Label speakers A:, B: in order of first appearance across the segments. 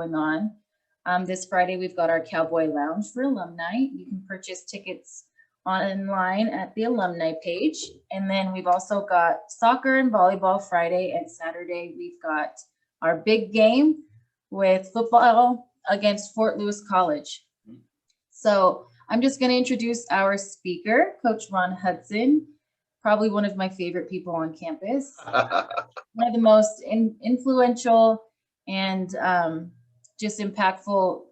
A: going on. This Friday, we've got our Cowboy Lounge for alumni. You can purchase tickets online at the alumni page. And then we've also got soccer and volleyball Friday, and Saturday, we've got our big game with football against Fort Lewis College. So I'm just going to introduce our speaker, Coach Ron Hudson, probably one of my favorite people on campus, one of the most influential and just impactful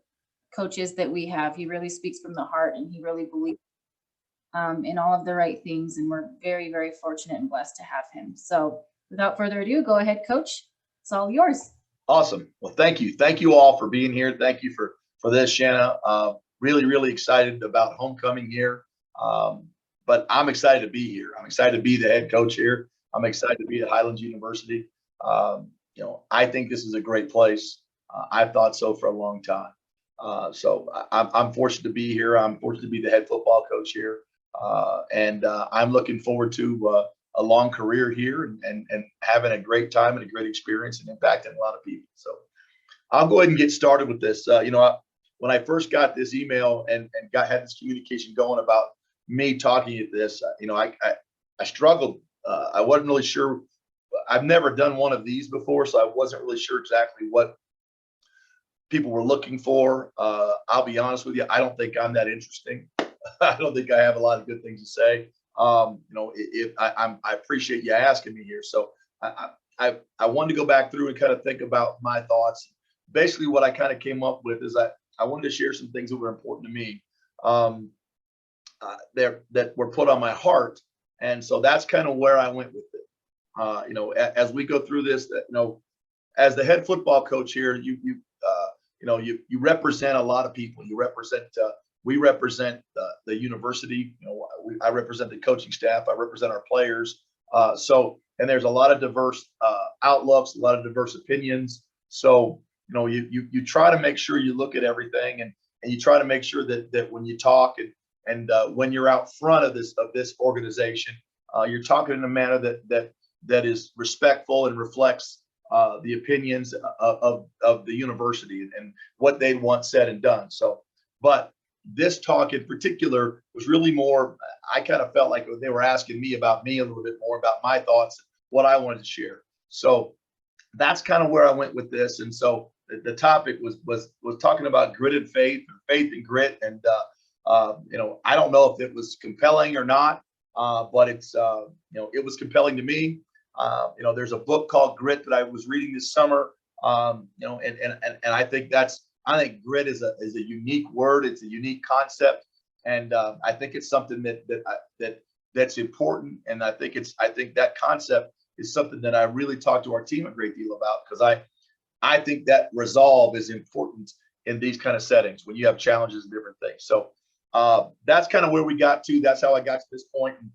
A: coaches that we have. He really speaks from the heart, and he really believes in all of the right things. And we're very, very fortunate and blessed to have him. So without further ado, go ahead, Coach. It's all yours.
B: Awesome. Well, thank you. Thank you all for being here. Thank you for this, Shanna. Really, really excited about homecoming here. But I'm excited to be here. I'm excited to be the head coach here. I'm excited to be at Highlands University. I think this is a great place. I've thought so for a long time. So I'm fortunate to be here. I'm fortunate to be the head football coach here. And I'm looking forward to a long career here and having a great time and a great experience and impacting a lot of people. So I'll go ahead and get started with this. When I first got this email and had this communication going about me talking at this, I struggled. I wasn't really sure. I've never done one of these before, so I wasn't really sure exactly what people were looking for. I'll be honest with you. I don't think I'm that interesting. I don't think I have a lot of good things to say. I appreciate you asking me here. So I wanted to go back through and kind of think about my thoughts. Basically, what I kind of came up with is I wanted to share some things that were important to me that were put on my heart. And so that's kind of where I went with it. As we go through this, as the head football coach here, you represent a lot of people. We represent the university. I represent the coaching staff. I represent our players. And there's a lot of diverse outlooks, a lot of diverse opinions. So you try to make sure you look at everything, and you try to make sure that when you talk and when you're out front of this organization, you're talking in a manner that is respectful and reflects the opinions of the university and what they want said and done. So, but this talk in particular was really more, I kind of felt like they were asking me about me a little bit more, about my thoughts, what I wanted to share. So that's kind of where I went with this. And so the topic was talking about grit and faith, or faith and grit. And, I don't know if it was compelling or not, but it was compelling to me. There's a book called Grit that I was reading this summer. And I think grit is a unique word. It's a unique concept. And I think it's something that's important. And I think that concept is something that I really talk to our team a great deal about, because I think that resolve is important in these kind of settings when you have challenges and different things. So that's kind of where we got to. That's how I got to this point. And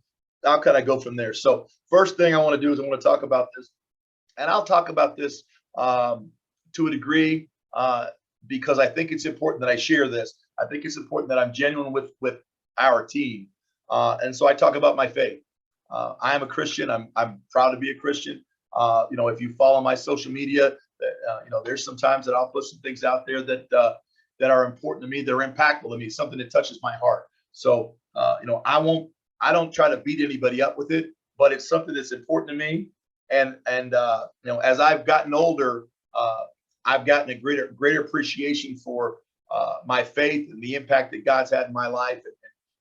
B: I'll kind of go from there. So first thing I want to do is I want to talk about this, and I'll talk about this to a degree because I think it's important that I share this. I think it's important that I'm genuine with our team. And so I talk about my faith. I am a Christian. I'm proud to be a Christian. If you follow my social media, there's some times that I'll put some things out there that are important to me. They're impactful to me. Something that touches my heart. So I don't try to beat anybody up with it, but it's something that's important to me. And as I've gotten older, I've gotten a greater appreciation for my faith and the impact that God's had in my life,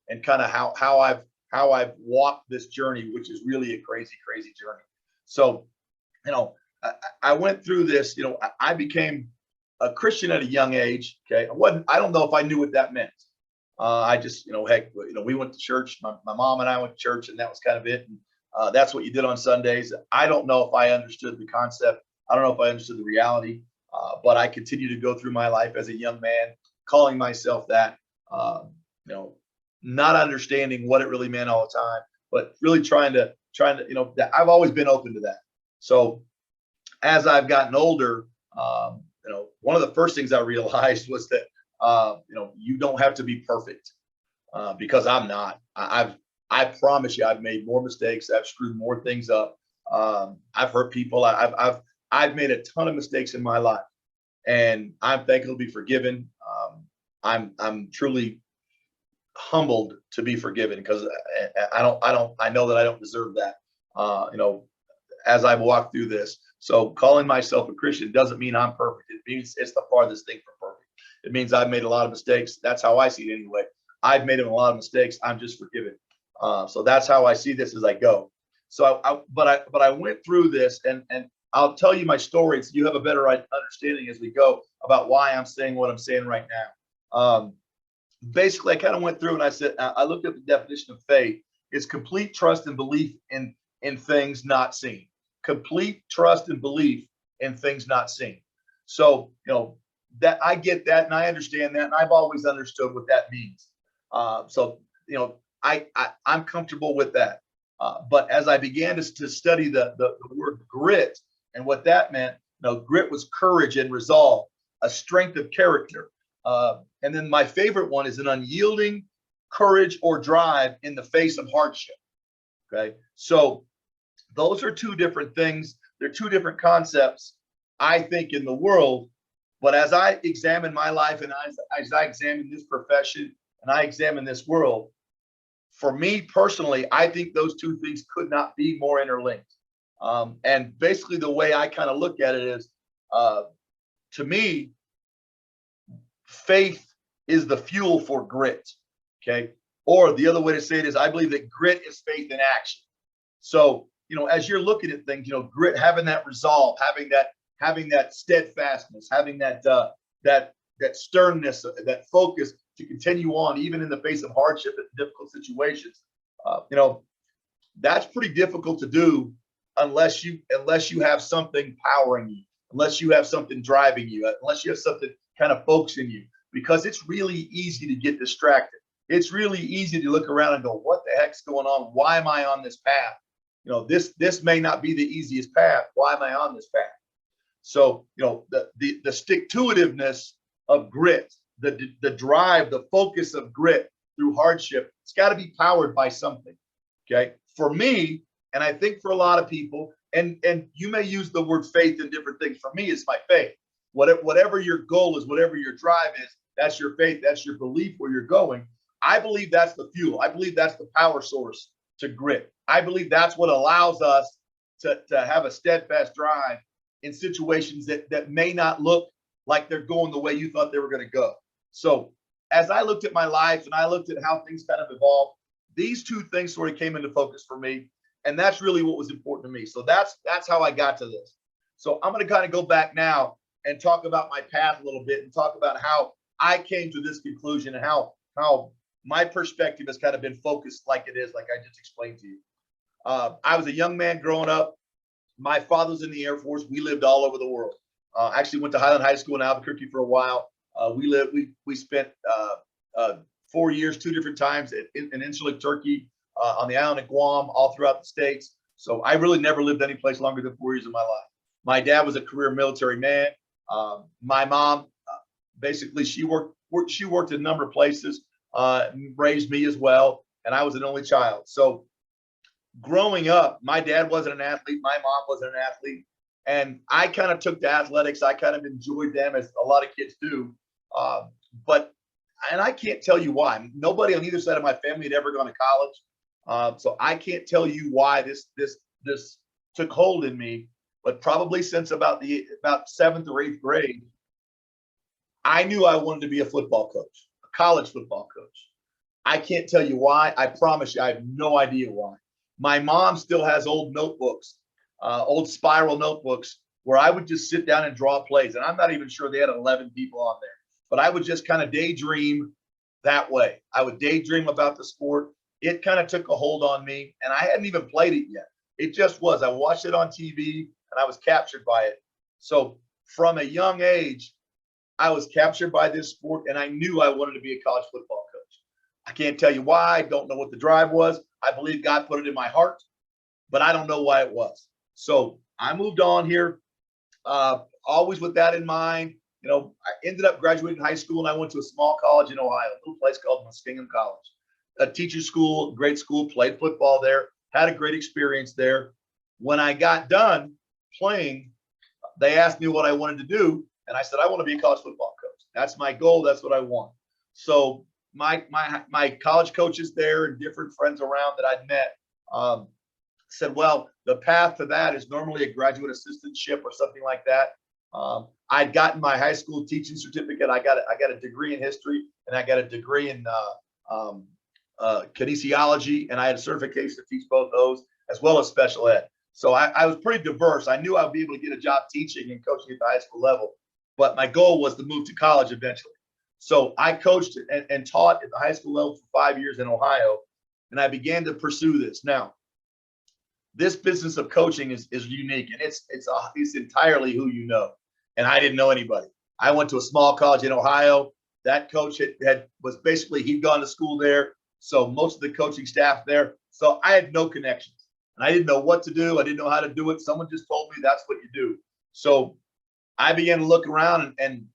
B: and kind of how I've walked this journey, which is really a crazy, crazy journey. So, I went through this. I became a Christian at a young age. Okay, I don't know if I knew what that meant. I just, we went to church. My mom and I went to church, and that was kind of it. And that's what you did on Sundays. I don't know if I understood the concept. I don't know if I understood the reality, but I continued to go through my life as a young man, calling myself that, not understanding what it really meant all the time, but really trying to, I've always been open to that. So as I've gotten older, one of the first things I realized was that, you don't have to be perfect, because I'm not. I promise you, I've made more mistakes. I've screwed more things up. I've hurt people. I've made a ton of mistakes in my life. and I'm thankful to be forgiven. I'm truly humbled to be forgiven, because I know that I don't deserve that. You know, as I've walked through this. So calling myself a Christian doesn't mean I'm perfect. It means it's the farthest thing from perfect. It means I've made a lot of mistakes. That's how I see it anyway. I've made a lot of mistakes. I'm just forgiven. So that's how I see this as I go. So, but I went through this, and I'll tell you my story so you have a better understanding as we go about why I'm saying what I'm saying right now. Basically, I kind of went through and I said, I looked up the definition of faith. It's complete trust and belief in things not seen. Complete trust and belief in things not seen. So, you know, that I get that and I understand that, and I've always understood what that means. So, you know, I'm comfortable with that. But as I began to study the word grit and what that meant, you know, grit was courage and resolve, a strength of character. And then my favorite one is an unyielding courage or drive in the face of hardship. Okay. So those are two different things. They're two different concepts, I think, in the world. But as I examine my life, and as I examine this profession and I examine this world, for me personally, I think those two things could not be more interlinked. And basically, the way I kind of look at it is, to me, faith is the fuel for grit. Okay. Or the other way to say it is, I believe that grit is faith in action. So, you know, as you're looking at things, you know, grit, having that resolve, having that steadfastness, having that sternness, that focus to continue on, even in the face of hardship and difficult situations. You know, that's pretty difficult to do unless you have something powering you, unless you have something driving you, unless you have something kind of focusing you, because it's really easy to get distracted. It's really easy to look around and go, what the heck's going on? Why am I on this path? You know, this may not be the easiest path. Why am I on this path? So, you know, the stick-to-itiveness of grit, the drive, the focus of grit through hardship, it's got to be powered by something. Okay. For me, and I think for a lot of people, and you may use the word faith in different things. For me, it's my faith. Whatever your goal is, whatever your drive is, that's your faith. That's your belief where you're going. I believe that's the fuel. I believe that's the power source to grit. I believe that's what allows us to have a steadfast drive in situations that may not look like they're going the way you thought they were going to go. So as I looked at my life and I looked at how things kind of evolved, these two things sort of came into focus for me. And that's really what was important to me. So that's how I got to this. So I'm going to kind of go back now and talk about my path a little bit and talk about how I came to this conclusion and how my perspective has kind of been focused like it is, like I just explained to you. I was a young man growing up. My father was in the Air Force. We lived all over the world. Actually went to Highland High School in Albuquerque for a while. We spent 4 years, 2 different times in Insular Turkey, on the island of Guam, all throughout the States. So I really never lived any place longer than 4 years of my life. My dad was a career military man. My mom, basically, she worked a number of places, raised me as well, and I was an only child. So growing up, my dad wasn't an athlete, my mom wasn't an athlete, and I kind of took to athletics. I kind of enjoyed them, as a lot of kids do. And I can't tell you why. Nobody on either side of my family had ever gone to college. So I can't tell you why this took hold in me, but probably since about 7th or 8th grade, I knew I wanted to be a football coach, a college football coach. I can't tell you why. I promise you, I have no idea why. My mom still has old notebooks, old spiral notebooks, where I would just sit down and draw plays. And I'm not even sure they had 11 people on there, but I would just kind of daydream that way. I would daydream about the sport. It kind of took a hold on me, and I hadn't even played it yet. It just was. I watched it on TV and I was captured by it. So from a young age, I was captured by this sport, and I knew I wanted to be a college football coach. I can't tell you why. I don't know what the drive was. I believe God put it in my heart, but I don't know why it was. So I moved on here, always with that in mind. You know, I ended up graduating high school, and I went to a small college in Ohio, a little place called Muskingum College, a teacher's school, great school, played football there, had a great experience there. When I got done playing, they asked me what I wanted to do. And I said, I want to be a college football coach. That's my goal. That's what I want. So my college coaches there and different friends around that I'd met said, well, the path to that is normally a graduate assistantship or something like that. I'd gotten my high school teaching certificate. I got a degree in history, and I got a degree in kinesiology, and I had a certification to teach both those as well as special ed. So I was pretty diverse. I knew I would be able to get a job teaching and coaching at the high school level, but my goal was to move to college eventually. So I coached and taught at the high school level for 5 years in Ohio, and I began to pursue this. Now, this business of coaching is unique, and it's entirely who you know. And I didn't know anybody. I went to a small college in Ohio. That coach was basically, he'd gone to school there. So most of the coaching staff there. So I had no connections, and I didn't know what to do. I didn't know how to do it. Someone just told me that's what you do. So I began to look around, and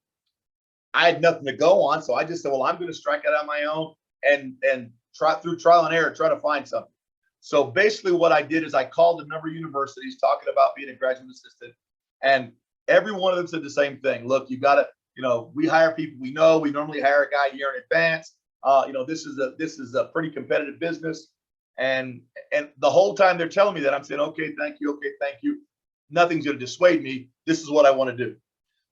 B: I had nothing to go on. So I just said, well, I'm going to strike out on my own and try through trial and error, try to find something. So basically what I did is I called a number of universities talking about being a graduate assistant, and every one of them said the same thing. Look, you got to, we hire people we know. We normally hire a guy a year in advance. This is a pretty competitive business. And the whole time they're telling me that, I'm saying, okay, thank you. Okay, thank you. Nothing's going to dissuade me. This is what I want to do.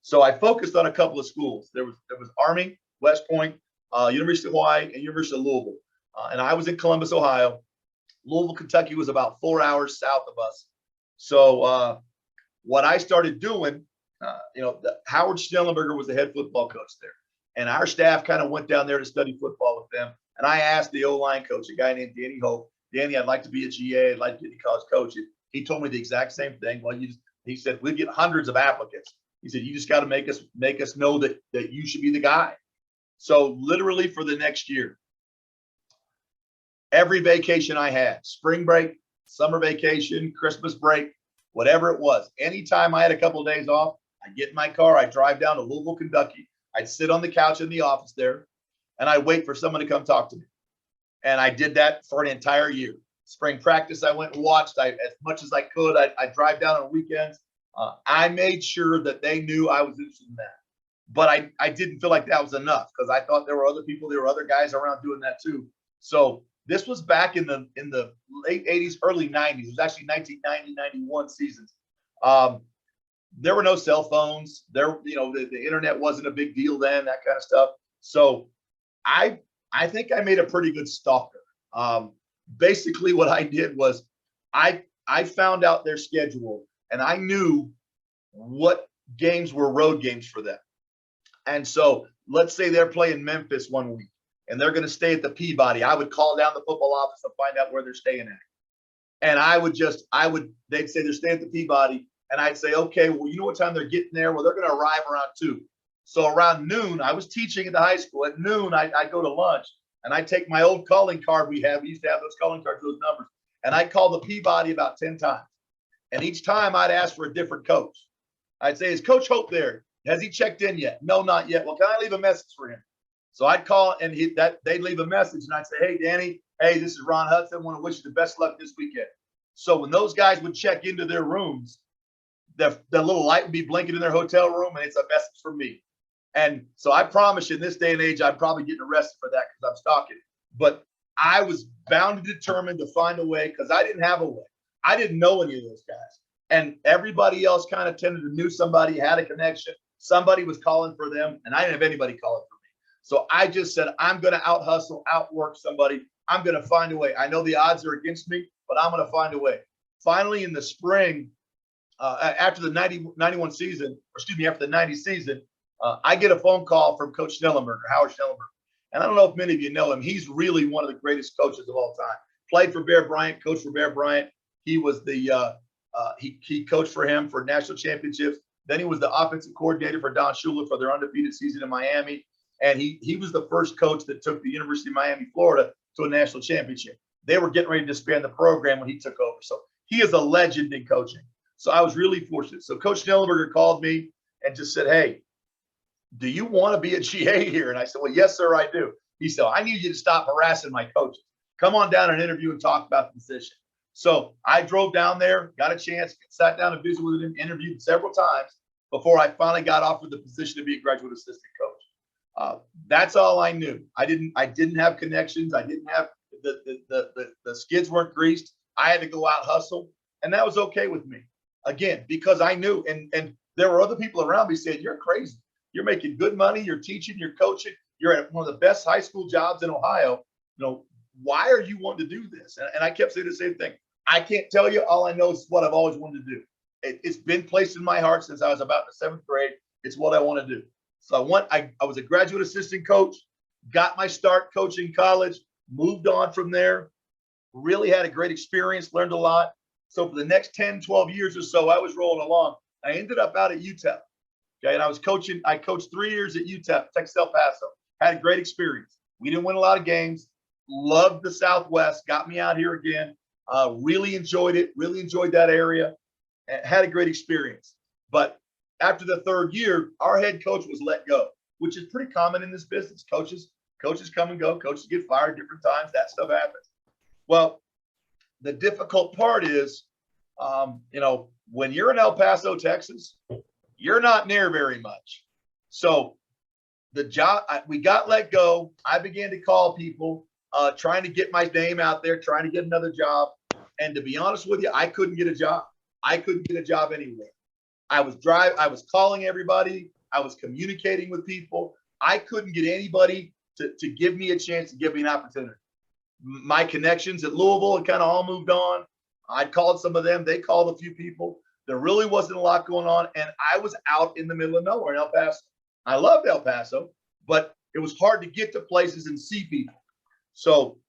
B: So I focused on a couple of schools. There was Army, West Point, University of Hawaii, and University of Louisville. And I was in Columbus, Ohio. Louisville, Kentucky was about 4 hours south of us. So what I started doing, Howard Schnellenberger was the head football coach there. And our staff kind of went down there to study football with them. And I asked the O-line coach, a guy named Danny Hope, Danny, I'd like to be a GA. I'd like to get a college coach. He told me the exact same thing. Well, he said, we get hundreds of applicants. He said, you just got to make us know that you should be the guy. So literally for the next year, every vacation I had, spring break, summer vacation, Christmas break, whatever it was, anytime I had a couple of days off, I'd get in my car, I'd drive down to Louisville, Kentucky. I'd sit on the couch in the office there, and I'd wait for someone to come talk to me. And I did that for an entire year. Spring practice, I went and watched as much as I could. I'd drive down on weekends. I made sure that they knew I was interested in that. But I didn't feel like that was enough, because I thought there were other people, there were other guys around doing that too. So this was back in the late 80s, early 90s. It was actually 1990, 91 seasons. There were no cell phones. The internet wasn't a big deal then, that kind of stuff. So I think I made a pretty good stalker. Basically what I did was I found out their schedule, and I knew what games were road games for them. And so let's say they're playing Memphis one week and they're going to stay at the Peabody. I would call down the football office to find out where they're staying at. And they'd say they're staying at the Peabody. And I'd say, okay, well, you know what time they're getting there? Well, they're going to arrive around 2. So around noon, I was teaching at the high school. At noon, I'd go to lunch, and I'd take my old calling card we used to have those calling cards, those numbers, and I'd call the Peabody about 10 times. And each time I'd ask for a different coach. I'd say, is Coach Hope there? Has he checked in yet? No, not yet. Well, can I leave a message for him? So I'd call, and they'd leave a message, and I'd say, hey, Danny, hey, this is Ron Hudson. I want to wish you the best luck this weekend. So when those guys would check into their rooms, the little light would be blinking in their hotel room, and it's a message from me. And so I promise you, in this day and age, I'm probably getting arrested for that because I'm stalking. But I was bound and determined to find a way, because I didn't have a way. I didn't know any of those guys. And everybody else kind of tended to knew somebody, had a connection. Somebody was calling for them, and I didn't have anybody calling for me. So I just said, I'm going to out-hustle, outwork somebody. I'm going to find a way. I know the odds are against me, but I'm going to find a way. Finally, in the spring, after the 91 season, or excuse me, after the 90 season, I get a phone call from Coach Schnellenberger, Howard Schnellenberger. And I don't know if many of you know him. He's really one of the greatest coaches of all time. Played for Bear Bryant, coached for Bear Bryant. He was he coached for him for national championships. Then he was the offensive coordinator for Don Shula for their undefeated season in Miami. And he was the first coach that took the University of Miami, Florida, to a national championship. They were getting ready to disband the program when he took over. So he is a legend in coaching. So I was really fortunate. So Coach Schnellenberger called me and just said, hey, do you want to be a GA here? And I said, well, yes, sir, I do. He said, I need you to stop harassing my coaches. Come on down and interview and talk about the position. So I drove down there, got a chance, sat down and visited with him, interviewed several times. before I finally got offered the position to be a graduate assistant coach. That's all I knew. I didn't have connections. I didn't have the skids weren't greased. I had to go out hustle, and that was okay with me. Again, because I knew, and there were other people around me saying, "You're crazy. You're making good money. You're teaching. You're coaching. You're at one of the best high school jobs in Ohio. Why are you wanting to do this?" And I kept saying the same thing. I can't tell you. All I know is what I've always wanted to do. It's been placed in my heart since I was about in the 7th grade. It's what I want to do. So I was a graduate assistant coach, got my start coaching college, moved on from there, really had a great experience, learned a lot. So for the next 10, 12 years or so, I was rolling along. I ended up out at UTEP. Okay. And I coached 3 years at UTEP, Texas El Paso, had a great experience. We didn't win a lot of games, loved the Southwest, got me out here again. Really enjoyed it, really enjoyed that area, had a great experience. But after the 3rd year, our head coach was let go, which is pretty common in this business. Coaches come and go. Coaches get fired different times. That stuff happens. Well, the difficult part is, when you're in El Paso, Texas, you're not near very much. So the job, we got let go. I began to call people, trying to get my name out there, trying to get another job. And to be honest with you, I couldn't get a job. I couldn't get a job anywhere. I was calling everybody. I was communicating with people. I couldn't get anybody to give me a chance, to give me an opportunity. My connections at Louisville had kind of all moved on. I'd called some of them. They called a few people. There really wasn't a lot going on. And I was out in the middle of nowhere in El Paso. I loved El Paso, but it was hard to get to places and see people. So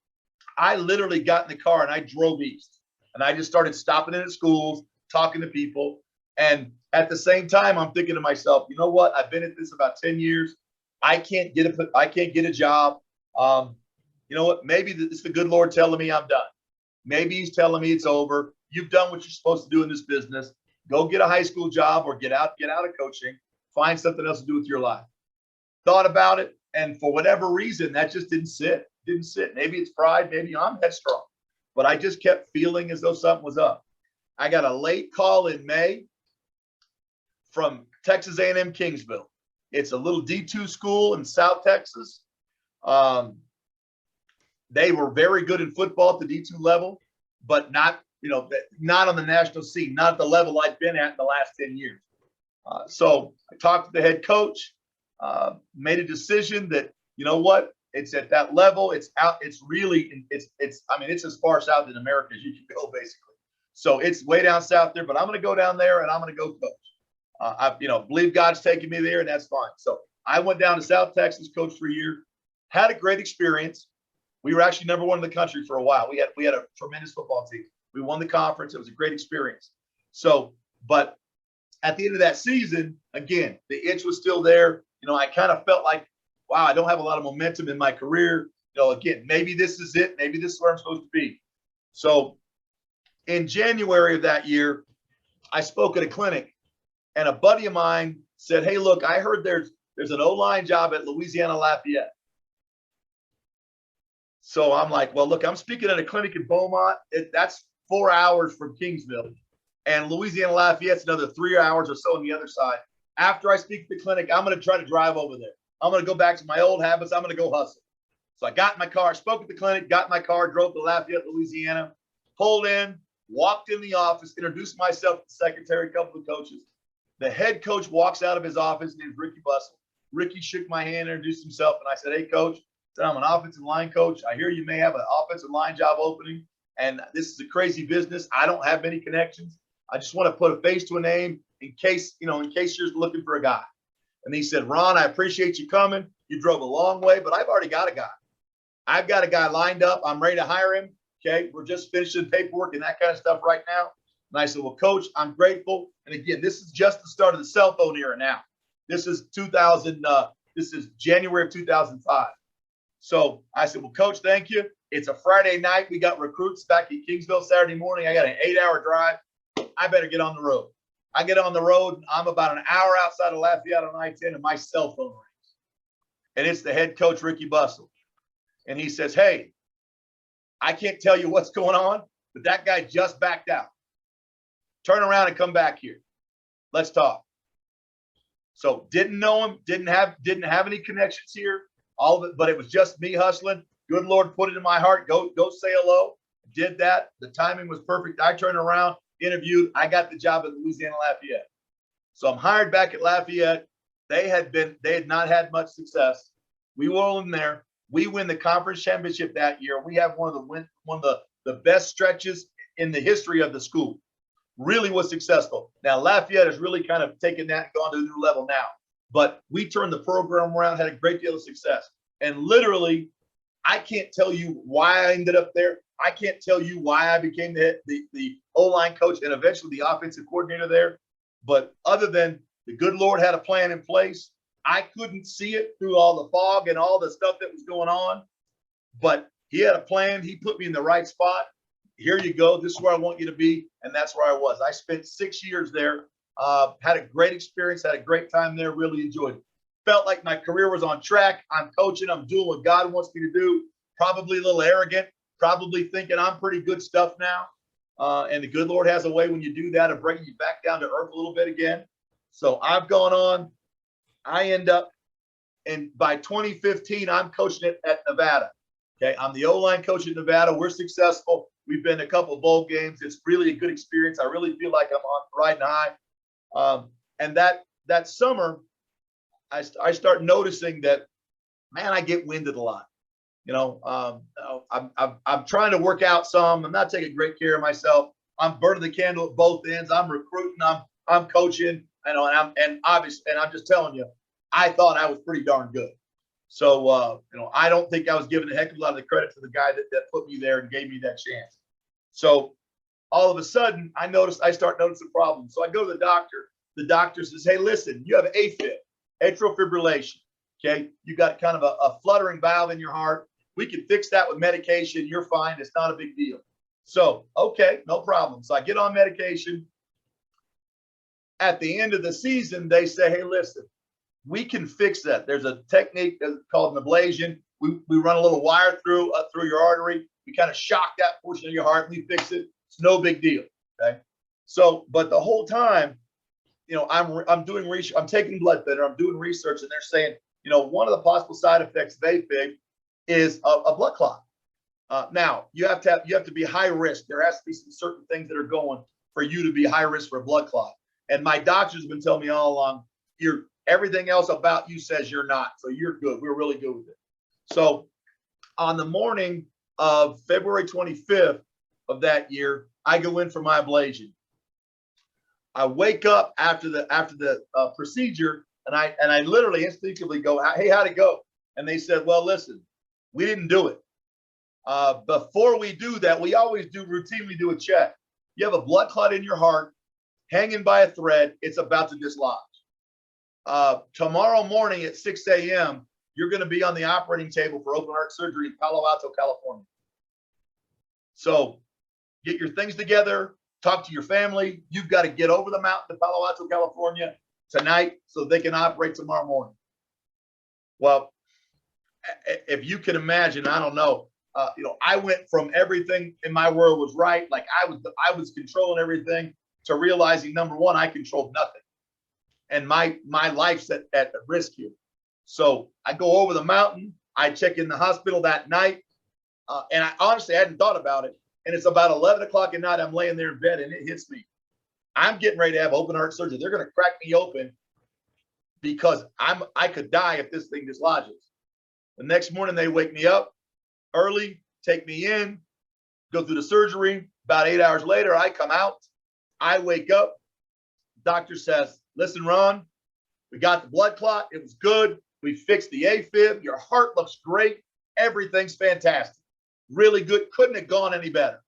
B: I literally got in the car and I drove east. And I just started stopping in at schools, talking to people. And at the same time, I'm thinking to myself, you know what? I've been at this about 10 years. I can't get a job. You know what? Maybe it's the good Lord telling me I'm done. Maybe he's telling me it's over. You've done what you're supposed to do in this business. Go get a high school job or get out of coaching. Find something else to do with your life. Thought about it, and for whatever reason, that just didn't sit. Maybe it's pride. Maybe I'm headstrong. But I just kept feeling as though something was up. I got a late call in May from Texas A&M Kingsville. It's a little D2 school in South Texas. They were very good in football at the D2 level, but not on the national scene, not at the level I'd been at in the last 10 years. So I talked to the head coach, made a decision that, you know what, it's at that level. It's out. It's as far south in America as you can go, basically. So it's way down south there, but I'm going to go down there and I'm going to go coach. I believe God's taking me there, and that's fine. So I went down to South Texas, coached for a year, had a great experience. We were actually number 1 in the country for a while. We had a tremendous football team. We won the conference. It was a great experience. So, but at the end of that season, again, the itch was still there. I kind of felt like, wow, I don't have a lot of momentum in my career. Again, maybe this is it. Maybe this is where I'm supposed to be. So in January of that year, I spoke at a clinic, and a buddy of mine said, "Hey, look, I heard there's an O-line job at Louisiana Lafayette." So I'm like, well, look, I'm speaking at a clinic in Beaumont. That's 4 hours from Kingsville, and Louisiana Lafayette's another 3 hours or so on the other side. After I speak at the clinic, I'm going to try to drive over there. I'm going to go back to my old habits. I'm going to go hustle. So I got in my car, spoke at the clinic, got in my car, drove to Lafayette, Louisiana, pulled in, walked in the office, introduced myself to the secretary, a couple of coaches. The head coach walks out of his office, named Ricky Bustle. Ricky shook my hand, introduced himself, and I said, "Hey, coach, I'm an offensive line coach. I hear you may have an offensive line job opening, and this is a crazy business. I don't have many connections. I just want to put a face to a name in case you're looking for a guy." And he said, "Ron, I appreciate you coming. You drove a long way, but I've already got a guy. I've got a guy lined up. I'm ready to hire him. Okay. We're just finishing paperwork and that kind of stuff right now." And I said, "Well, coach, I'm grateful." And again, this is just the start of the cell phone era now. This is January of 2005. So I said, "Well, coach, thank you. It's a Friday night. We got recruits back in Kingsville Saturday morning. I got an 8-hour drive. I better get on the road." I get on the road, and I'm about an hour outside of Lafayette on I-10, and my cell phone rings. And it's the head coach, Ricky Bustle. And he says, "Hey, I can't tell you what's going on, but that guy just backed out. Turn around and come back here. Let's talk." So didn't know him, didn't have any connections here. All of it, but it was just me hustling. Good Lord put it in my heart. Go say hello. Did that. The timing was perfect. I turned around, interviewed. I got the job at Louisiana Lafayette. So I'm hired back at Lafayette. They had not had much success. We were in there. We win the conference championship that year. We have one of the best stretches in the history of the school. Really was successful. Now Lafayette has really kind of taken that and gone to a new level now. But we turned the program around, had a great deal of success. And literally, I can't tell you why I ended up there. I can't tell you why I became the O-line coach and eventually the offensive coordinator there. But other than the good Lord had a plan in place, I couldn't see it through all the fog and all the stuff that was going on. But he had a plan. He put me in the right spot. Here you go. This is where I want you to be. And that's where I was. I spent 6 years there. Had a great experience, had a great time there, really enjoyed it. Felt like my career was on track. I'm coaching, I'm doing what God wants me to do. Probably a little arrogant, probably thinking I'm pretty good stuff now. And the good Lord has a way when you do that of bringing you back down to earth a little bit again. So I've gone on. I end up, and by 2015, I'm coaching it at Nevada. Okay, I'm the O-line coach at Nevada. We're successful. We've been to a couple of bowl games. It's really a good experience. I really feel like I'm on riding high. And that summer, I start noticing that, man, I get winded a lot. You know, I'm trying to work out some. I'm not taking great care of myself. I'm burning the candle at both ends. I'm recruiting. I'm coaching. You know, and obviously, and I'm just telling you, I thought I was pretty darn good. So, you know, I don't think I was giving a heck of a lot of the credit to the guy that put me there and gave me that chance. So all of a sudden, I start noticing problems. So I go to the doctor. The doctor says, hey, listen, you have AFib, atrial fibrillation. Okay. You got kind of a fluttering valve in your heart. We can fix that with medication. You're fine. It's not a big deal. So, okay, no problem. So I get on medication. At the end of the season, they say, hey, listen, we can fix that. There's a technique called an ablation. We run a little wire through your artery. We kind of shock that portion of your heart. We fix it. It's no big deal. Okay. So, but the whole time, you know, I'm doing research. I'm taking blood thinner. I'm doing research, and they're saying, you know, one of the possible side effects of AFib is a blood clot. Now you have to be high risk. There has to be some certain things that are going for you to be high risk for a blood clot. And my doctors have been telling me all along, everything else about you says you're not. So you're good. We're really good with it. So on the morning of February 25th of that year, I go in for my ablation. I wake up after the procedure, and I literally instinctively go, hey, how'd it go? And they said, well, listen, we didn't do it. Before we do that, we always routinely do a check. You have a blood clot in your heart, hanging by a thread. It's about to dislodge. Tomorrow morning at 6 a.m., you're going to be on the operating table for open heart surgery in Palo Alto, California. So get your things together, talk to your family. You've got to get over the mountain to Palo Alto, California tonight so they can operate tomorrow morning. Well, if you can imagine, I don't know, you know, I went from everything in my world was right, like I was controlling everything, to realizing, number one, I controlled nothing. And my life's at risk here. So I go over the mountain. I check in the hospital that night. And I honestly hadn't thought about it. And it's about 11 o'clock at night. I'm laying there in bed and it hits me. I'm getting ready to have open heart surgery. They're going to crack me open because I could die if this thing dislodges. The next morning, they wake me up early, take me in, go through the surgery. About 8 hours later, I come out. I wake up. Doctor says, listen, Ron, we got the blood clot. It was good. We fixed the AFib. Your heart looks great. Everything's fantastic. Really good. Couldn't have gone any better.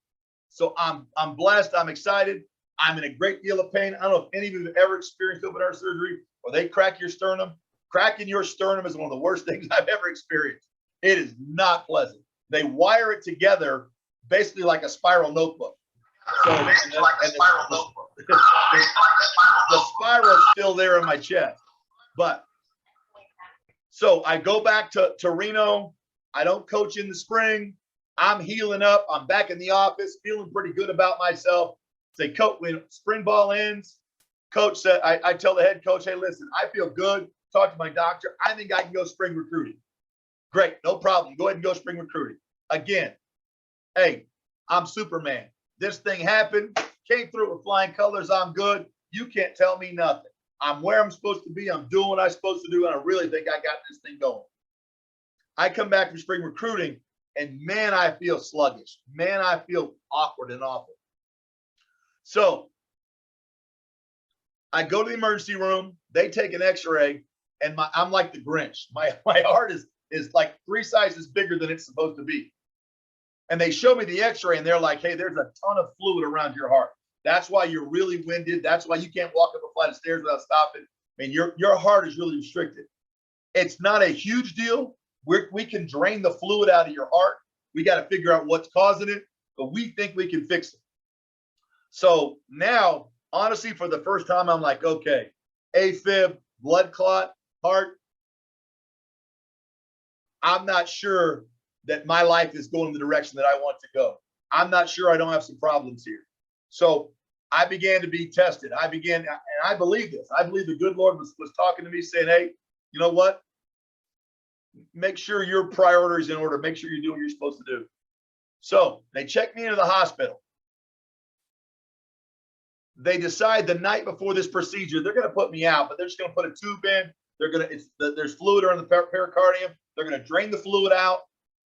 B: So I'm blessed. I'm excited. I'm in a great deal of pain. I don't know if any of you have ever experienced open heart surgery or they crack your sternum. Cracking your sternum is one of the worst things I've ever experienced. It is not pleasant. They wire it together basically like a spiral notebook. So the spiral's still there in my chest. But so I go back to Reno. I don't coach in the spring. I'm healing up. I'm back in the office, feeling pretty good about myself. Say, coach, when spring ball ends, Coach said, I tell the head coach, hey, listen, I feel good. Talk to my doctor. I think I can go spring recruiting. Great, no problem. Go ahead and go spring recruiting. Again, hey, I'm Superman. This thing happened, came through with flying colors. I'm good. You can't tell me nothing. I'm where I'm supposed to be. I'm doing what I'm supposed to do. And I really think I got this thing going. I come back from spring recruiting and man, I feel sluggish. Man, I feel awkward and awful. So I go to the emergency room. They take an x-ray and I'm like the Grinch. My heart is like 3 sizes bigger than it's supposed to be. And they show me the x-ray and they're like, hey, there's a ton of fluid around your heart. That's why you're really winded. That's why you can't walk up a flight of stairs without stopping. I mean, your heart is really restricted. It's not a huge deal. We can drain the fluid out of your heart. We got to figure out what's causing it, but we think we can fix it. So now, honestly, for the first time, I'm like, okay, AFib, blood clot, heart. I'm not sure that my life is going the direction that I want to go. I'm not sure I don't have some problems here. So I began to be tested. And I believe this. I believe the good Lord was talking to me saying, hey, you know what? Make sure your priorities in order. Make sure you're doing what you're supposed to do. So they checked me into the hospital. They decide the night before this procedure, they're going to put me out, but they're just going to put a tube in. There's fluid around the pericardium. They're going to drain the fluid out,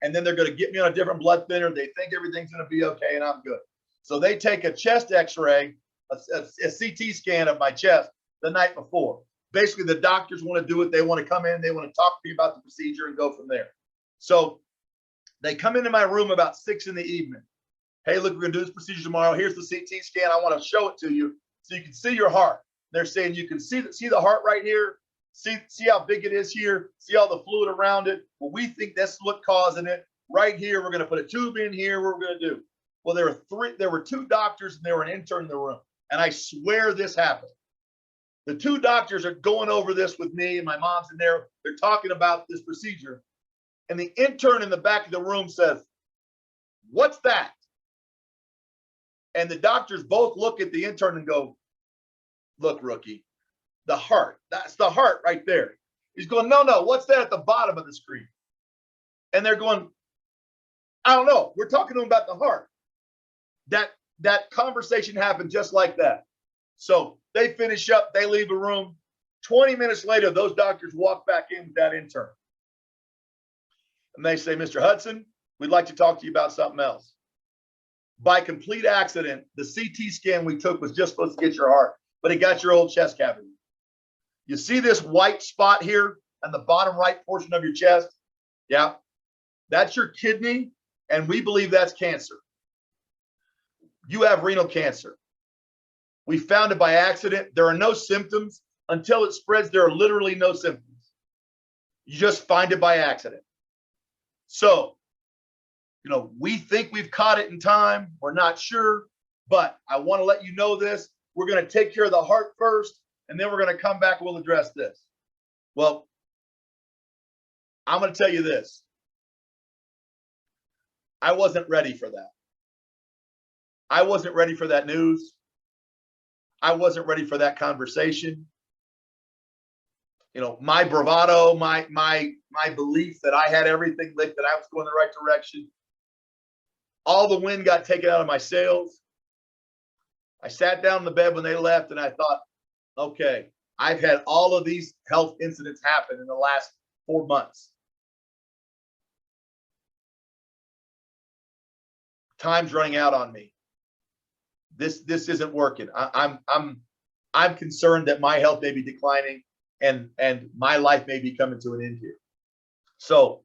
B: and then they're going to get me on a different blood thinner. They think everything's going to be okay, and I'm good. So they take a chest x-ray, a CT scan of my chest the night before. Basically, the doctors want to do it. They want to come in. They want to talk to me about the procedure and go from there. So they come into my room about 6 in the evening. Hey, look, we're going to do this procedure tomorrow. Here's the CT scan. I want to show it to you so you can see your heart. They're saying you can see the heart right here. See how big it is here. See all the fluid around it. Well, we think that's what's causing it. Right here, we're going to put a tube in here. What we're going to do. Well, there were 2 doctors and there were an intern in the room. And I swear this happened. The 2 doctors are going over this with me and my mom's in there. They're talking about this procedure. And the intern in the back of the room says, what's that? And the doctors both look at the intern and go, look, rookie, the heart. That's the heart right there. He's going, no, what's that at the bottom of the screen? And they're going, I don't know. We're talking to him about the heart. That conversation happened just like that. So they finish up, they leave the room. 20 minutes later, those doctors walk back in with that intern. And they say, Mr. Hudson, we'd like to talk to you about something else. By complete accident, the CT scan we took was just supposed to get your heart, but it got your old chest cavity. You see this white spot here on the bottom right portion of your chest? Yeah, that's your kidney, and we believe that's cancer. You have renal cancer. We found it by accident. There are no symptoms. Until it spreads, there are literally no symptoms. You just find it by accident. So, we think we've caught it in time. We're not sure, but I want to let you know this. We're going to take care of the heart first, and then we're going to come back and we'll address this. Well, I'm going to tell you this. I wasn't ready for that. I wasn't ready for that news. I wasn't ready for that conversation. My bravado, my belief that I had everything licked, that I was going the right direction. All the wind got taken out of my sails. I sat down in the bed when they left and I thought, okay, I've had all of these health incidents happen in the last 4 months. Time's running out on me. This isn't working. I'm concerned that my health may be declining and my life may be coming to an end here. So,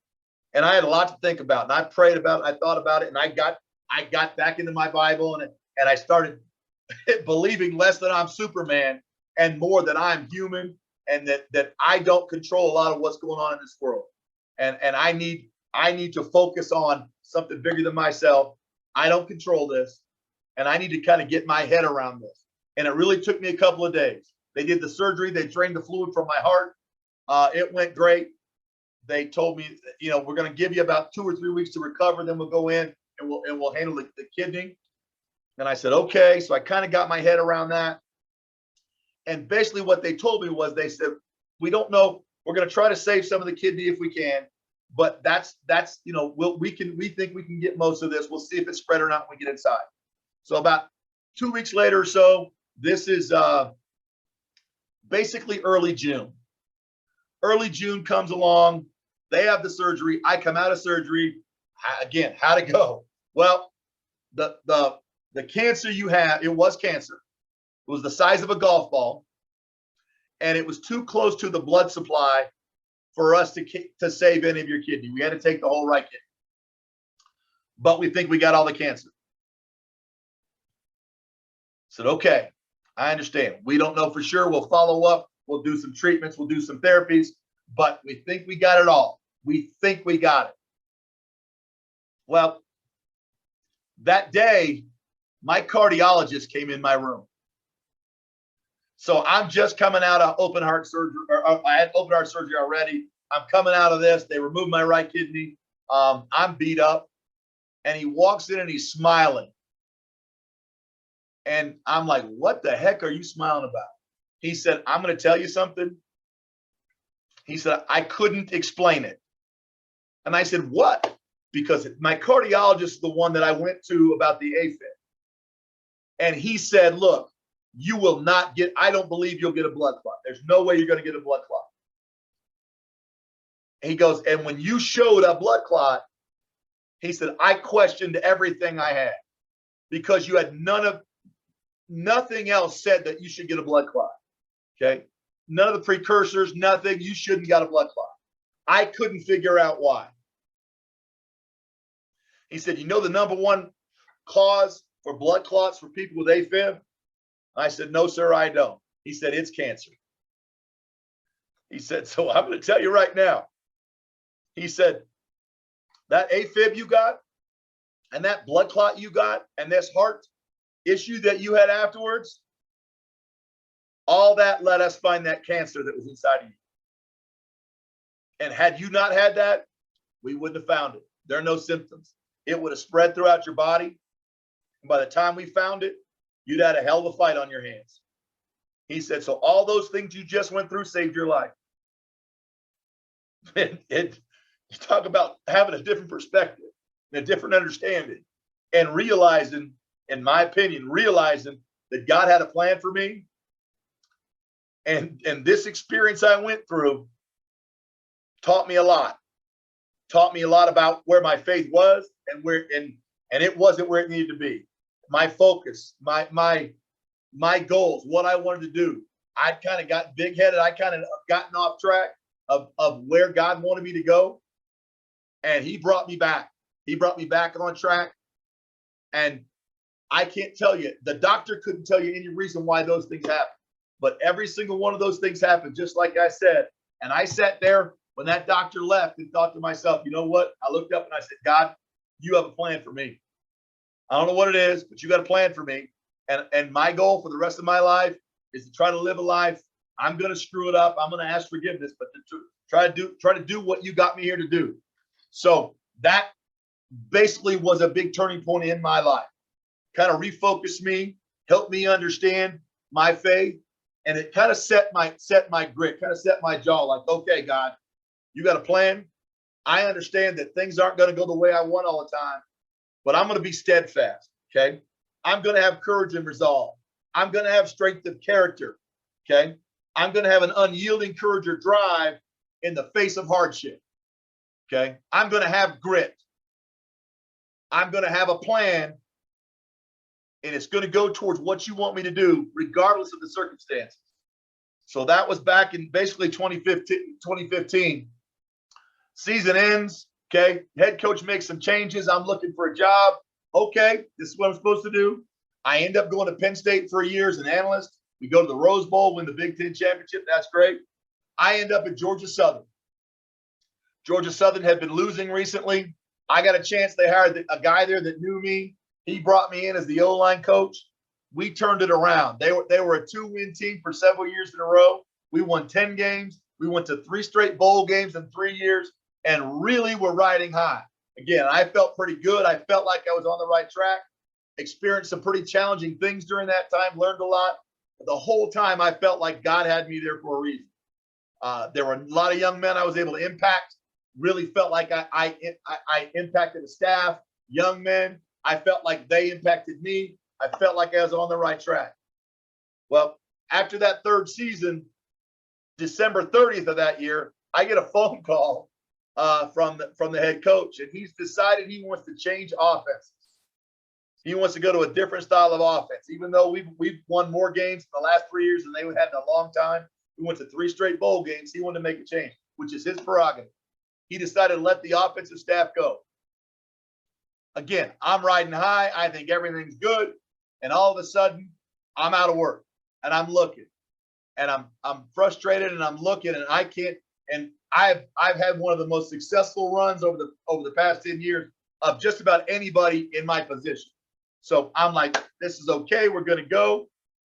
B: and I had a lot to think about, and I prayed about it, I thought about it, and I got back into my Bible and I started believing less that I'm Superman and more that I'm human, and that I don't control a lot of what's going on in this world. And I need to focus on something bigger than myself. I don't control this, and I need to kind of get my head around this. And it really took me a couple of days. They did the surgery. They drained the fluid from my heart. It went great. They told me, we're going to give you about 2 or 3 weeks to recover. Then we'll go in and we'll handle the kidney. And I said, okay. So I kind of got my head around that. And basically what they told me was, they said, we don't know. We're going to try to save some of the kidney if we can, but that's, you know, we think we can get most of this. We'll see if it's spread or not when we get inside. So about 2 weeks later or so, this is basically early June. Early June comes along. They have the surgery. I come out of surgery. Again, how'd it go? Well, the cancer you had, it was cancer. It was the size of a golf ball, and it was too close to the blood supply for us to save any of your kidney. We had to take the whole right kidney. But we think we got all the cancer. Said, okay, I understand. We don't know for sure. We'll follow up. We'll do some treatments. We'll do some therapies, but we think we got it all. We think we got it. Well, that day, my cardiologist came in my room. So I'm just coming out of open heart surgery, or I had open heart surgery already. I'm coming out of this. They removed my right kidney. I'm beat up. And he walks in and he's smiling. And I'm like, what the heck are you smiling about? He said, I'm going to tell you something. He said, I couldn't explain it. And I said, what? Because my cardiologist is the one that I went to about the AFib. And he said, look, you will not get, I don't believe you'll get a blood clot. There's no way you're going to get a blood clot. He goes, and when you showed a blood clot, he said, I questioned everything I had because you had nothing else said that you should get a blood clot. Okay. None of the precursors, nothing. You shouldn't got a blood clot. I couldn't figure out why. He said, you know, the number one cause for blood clots for people with AFib? I said, no, sir, I don't. He said, it's cancer. He said, so I'm going to tell you right now. He said, that AFib you got and that blood clot you got and this heart issue that you had afterwards, all that let us find that cancer that was inside of you. And had you not had that, we wouldn't have found it. There are no symptoms. It would have spread throughout your body. And by the time we found it, you'd had a hell of a fight on your hands. He said, so all those things you just went through saved your life. You talk about having a different perspective, and a different understanding, and realizing, in my opinion, realizing that God had a plan for me. And this experience I went through taught me a lot. Taught me a lot about where my faith was and where, and it wasn't where it needed to be. My focus, my goals, what I wanted to do. I kind of got big headed. I kind of gotten off track of where God wanted me to go. And he brought me back. He brought me back on track. And I can't tell you, the doctor couldn't tell you any reason why those things happen. But every single one of those things happened, just like I said. And I sat there when that doctor left and thought to myself, you know what? I looked up and I said, God, you have a plan for me. I don't know what it is, but you got a plan for me. And my goal for the rest of my life is to try to live a life. I'm going to screw it up. I'm going to ask forgiveness, but to try to do what you got me here to do. So that basically was a big turning point in my life. Kind of refocused me, helped me understand my faith, and it kind of set my grit, kind of set my jaw like, okay, God, you got a plan. I understand that things aren't going to go the way I want all the time, but I'm going to be steadfast. Okay. I'm going to have courage and resolve. I'm going to have strength of character. Okay. I'm going to have an unyielding courage or drive in the face of hardship. Okay. I'm going to have grit. I'm going to have a plan, and it's going to go towards what you want me to do, regardless of the circumstances. So that was back in basically 2015. Season ends. Okay. Head coach makes some changes. I'm looking for a job. Okay. This is what I'm supposed to do. I end up going to Penn State for a year as an analyst. We go to the Rose Bowl, win the Big Ten championship. That's great. I end up at Georgia Southern. Georgia Southern had been losing recently. I got a chance. They hired a guy there that knew me. He brought me in as the O-line coach. We turned it around. They were a 2-win team for several years in a row. We won 10 games. We went to 3 straight bowl games in 3 years, and really were riding high. Again, I felt pretty good. I felt like I was on the right track. Experienced some pretty challenging things during that time. Learned a lot. the whole time I felt like God had me there for a reason. There were a lot of young men I was able to impact. Really felt like I impacted the staff, young men. I felt like they impacted me. I felt like I was on the right track. Well, after that third season, December 30th of that year, I get a phone call from the head coach, and he's decided he wants to change offenses. He wants to go to a different style of offense. Even though we've won more games in the last 3 years than they had in a long time, we went to 3 straight bowl games. He wanted to make a change, which is his prerogative. He decided to let the offensive staff go. Again, I'm riding high. I think everything's good, and all of a sudden, I'm out of work, and I'm looking, and I'm frustrated, and I'm looking, and I can't. And I've had one of the most successful runs over the past 10 years of just about anybody in my position. So I'm like, this is okay. We're going to go.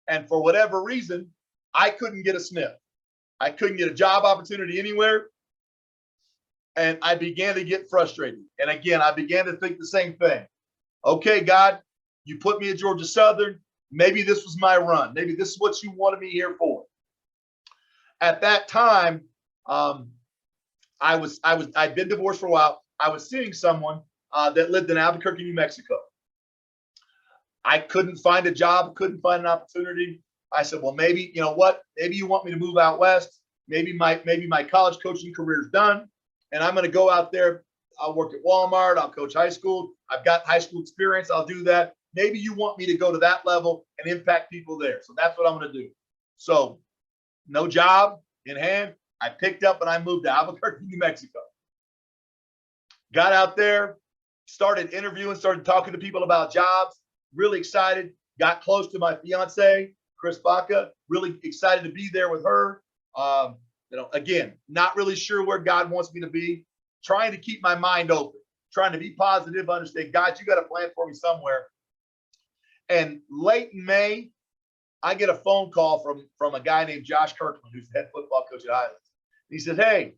B: And for whatever reason, I couldn't get a sniff. I couldn't get a job opportunity anywhere. And I began to get frustrated. And again, I began to think the same thing. Okay, God, you put me at Georgia Southern. Maybe this was my run. Maybe this is what you wanted me here for. At that time, I'd been divorced for a while. I was seeing someone that lived in Albuquerque, New Mexico. I couldn't find a job, couldn't find an opportunity. I said, well, maybe, you know what? Maybe you want me to move out west. Maybe my college coaching career is done, and I'm going to go out there. I'll work at Walmart. I'll coach high school. I've got high school experience. I'll do that. Maybe you want me to go to that level and impact people there. So that's what I'm going to do. So no job in hand. I picked up and I moved to Albuquerque, New Mexico. Got out there, started interviewing, started talking to people about jobs. Really excited. Got close to my fiance, Chris Baca. Really excited to be there with her. Again, not really sure where God wants me to be. Trying to keep my mind open. Trying to be positive. Understand, God, you got a plan for me somewhere. And late in May, I get a phone call from a guy named Josh Kirkland, who's the head football coach at Highlands. He said, hey,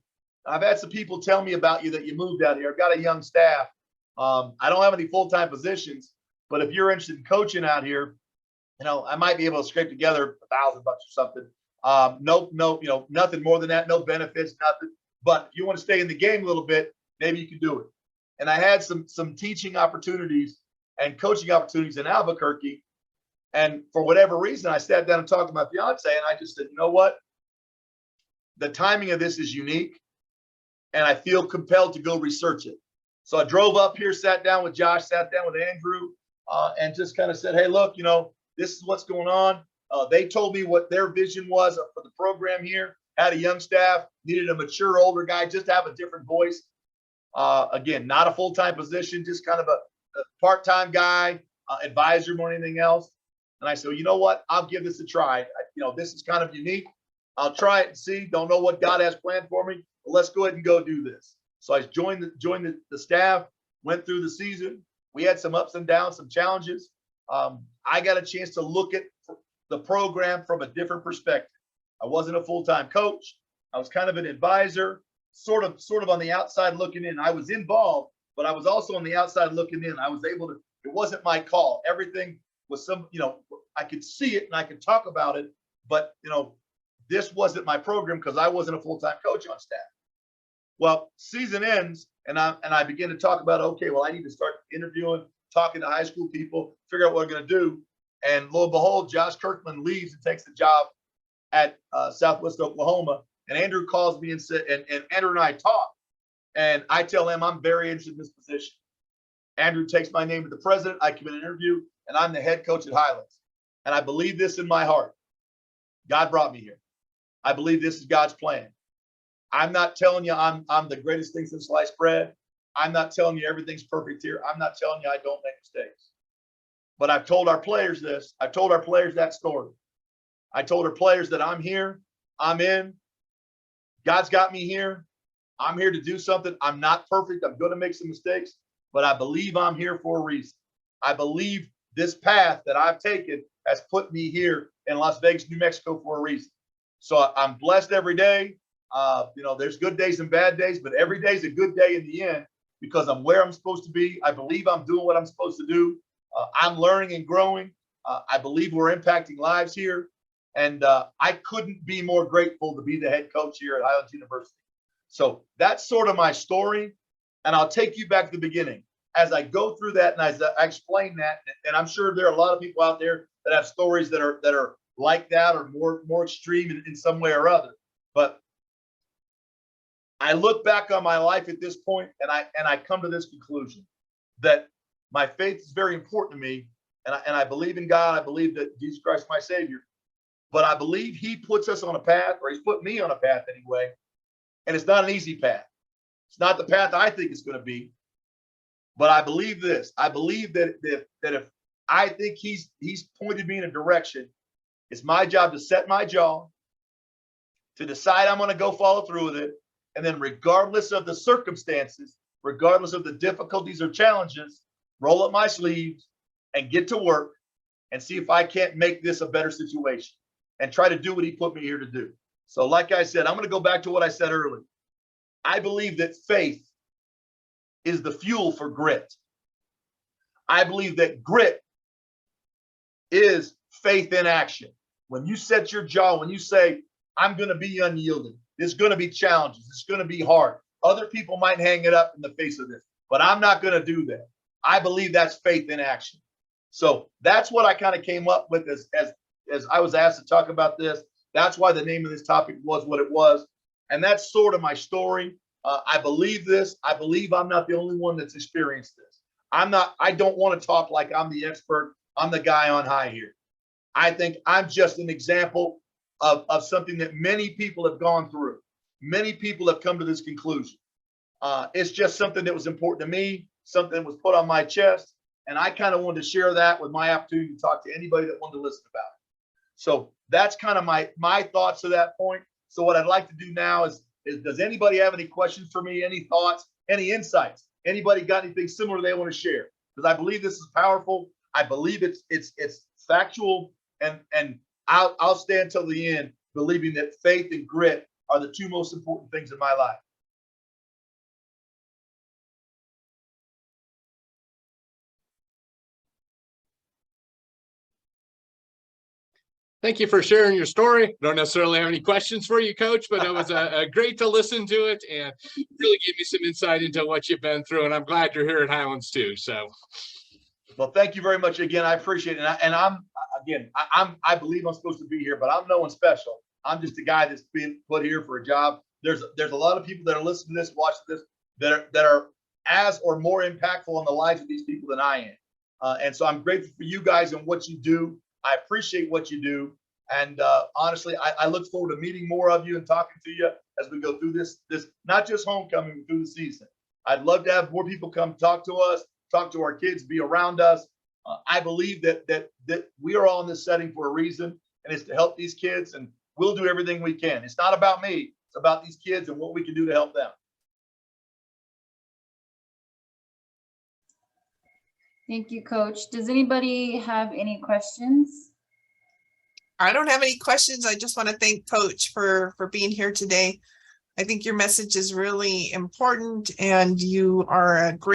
B: I've had some people tell me about you that you moved out here. I've got a young staff. I don't have any full-time positions, but if you're interested in coaching out here, I might be able to scrape together $1,000 or something. No, nothing more than that. No benefits, nothing. But if you want to stay in the game a little bit, maybe you can do it. And I had some teaching opportunities and coaching opportunities in Albuquerque. And for whatever reason, I sat down and talked to my fiance, and I just said, you know what? The timing of this is unique, and I feel compelled to go research it. So I drove up here, sat down with Josh, sat down with Andrew, and just kind of said, hey, look, this is what's going on. They told me what their vision was for the program here. Had a young staff, needed a mature older guy, just to have a different voice. Again, not a full-time position, just kind of a part-time guy, advisor more than anything else. And I said, well, you know what? I'll give this a try. This is kind of unique. I'll try it and see. Don't know what God has planned for me, but let's go ahead and go do this. So I joined the staff, went through the season. We had some ups and downs, some challenges. I got a chance to look at the program from a different perspective. I wasn't a full-time coach. I was kind of an advisor, sort of on the outside looking in. I was involved, but I was also on the outside looking in. I was able to, it wasn't my call. Everything was I could see it and I could talk about it, but this wasn't my program because I wasn't a full-time coach on staff. Well, season ends and I begin to talk about, okay, well, I need to start interviewing, talking to high school people, figure out what I'm going to do. And lo and behold, Josh Kirkland leaves and takes the job at Southwest Oklahoma. And Andrew calls me and said, and Andrew and I talk, and I tell him I'm very interested in this position. Andrew takes my name to the president. I come in an interview, and I'm the head coach at Highlands. And I believe this in my heart. God brought me here. I believe this is God's plan. I'm not telling you I'm the greatest thing since sliced bread. I'm not telling you everything's perfect here. I'm not telling you I don't make mistakes. But I've told our players this. I've told our players that story. I told our players that I'm here. I'm in. God's got me here. I'm here to do something. I'm not perfect. I'm going to make some mistakes, but I believe I'm here for a reason. I believe this path that I've taken has put me here in Las Vegas, New Mexico for a reason. So I'm blessed every day. There's good days and bad days, but every day is a good day in the end because I'm where I'm supposed to be. I believe I'm doing what I'm supposed to do. I'm learning and growing. I believe we're impacting lives here. And I couldn't be more grateful to be the head coach here at Highlands University. So that's sort of my story. And I'll take you back to the beginning. As I go through that and as I explain that, and I'm sure there are a lot of people out there that have stories that are like that or more extreme in some way or other. But I look back on my life at this point and I come to this conclusion that my faith is very important to me. And I believe in God. I believe that Jesus Christ is my Savior. But I believe he puts us on a path, or he's put me on a path anyway. And it's not an easy path. It's not the path I think it's going to be. But I believe this. I believe that if I think he's pointed me in a direction, it's my job to set my jaw, to decide I'm going to go follow through with it. And then regardless of the circumstances, regardless of the difficulties or challenges, roll up my sleeves and get to work and see if I can't make this a better situation and try to do what he put me here to do. So like I said, I'm going to go back to what I said earlier. I believe that faith is the fuel for grit. I believe that grit is faith in action. When you set your jaw, when you say, I'm going to be unyielding, there's going to be challenges, it's going to be hard. Other people might hang it up in the face of this, but I'm not going to do that. I believe that's faith in action. So that's what I kind of came up with as I was asked to talk about this. That's why the name of this topic was what it was. And that's sort of my story. I believe this. I believe I'm not the only one that's experienced this. I don't want to talk like I'm the expert. I'm the guy on high here. I think I'm just an example of something that many people have gone through. Many people have come to this conclusion. It's just something that was important to me, something that was put on my chest. And I kind of wanted to share that with my opportunity to talk to anybody that wanted to listen about it. So that's kind of my thoughts to that point. So what I'd like to do now is does anybody have any questions for me? Any thoughts, any insights? Anybody got anything similar they want to share? Because I believe this is powerful. I believe it's factual, and I'll stand till the end believing that faith and grit are the two most important things in my life.
C: Thank you for sharing your story. Don't necessarily have any questions for you, Coach, but it was great to listen to it and really gave me some insight into what you've been through. And I'm glad you're here at Highlands too. So,
B: well, thank you very much again. I appreciate it. And I believe I'm supposed to be here, but I'm no one special. I'm just a guy that's been put here for a job. There's a lot of people that are listening to this, watching this, that are as or more impactful on the lives of these people than I am. And so I'm grateful for you guys and what you do. I appreciate what you do. And honestly, I look forward to meeting more of you and talking to you as we go through this not just homecoming, but through the season. I'd love to have more people come talk to us, talk to our kids, be around us. I believe that we are all in this setting for a reason, and it's to help these kids, and we'll do everything we can. It's not about me. It's about these kids and what we can do to help them.
A: Thank you, Coach. Does anybody have any questions?
D: I don't have any questions. I just want to thank Coach for being here today. I think your message is really important, and you are a great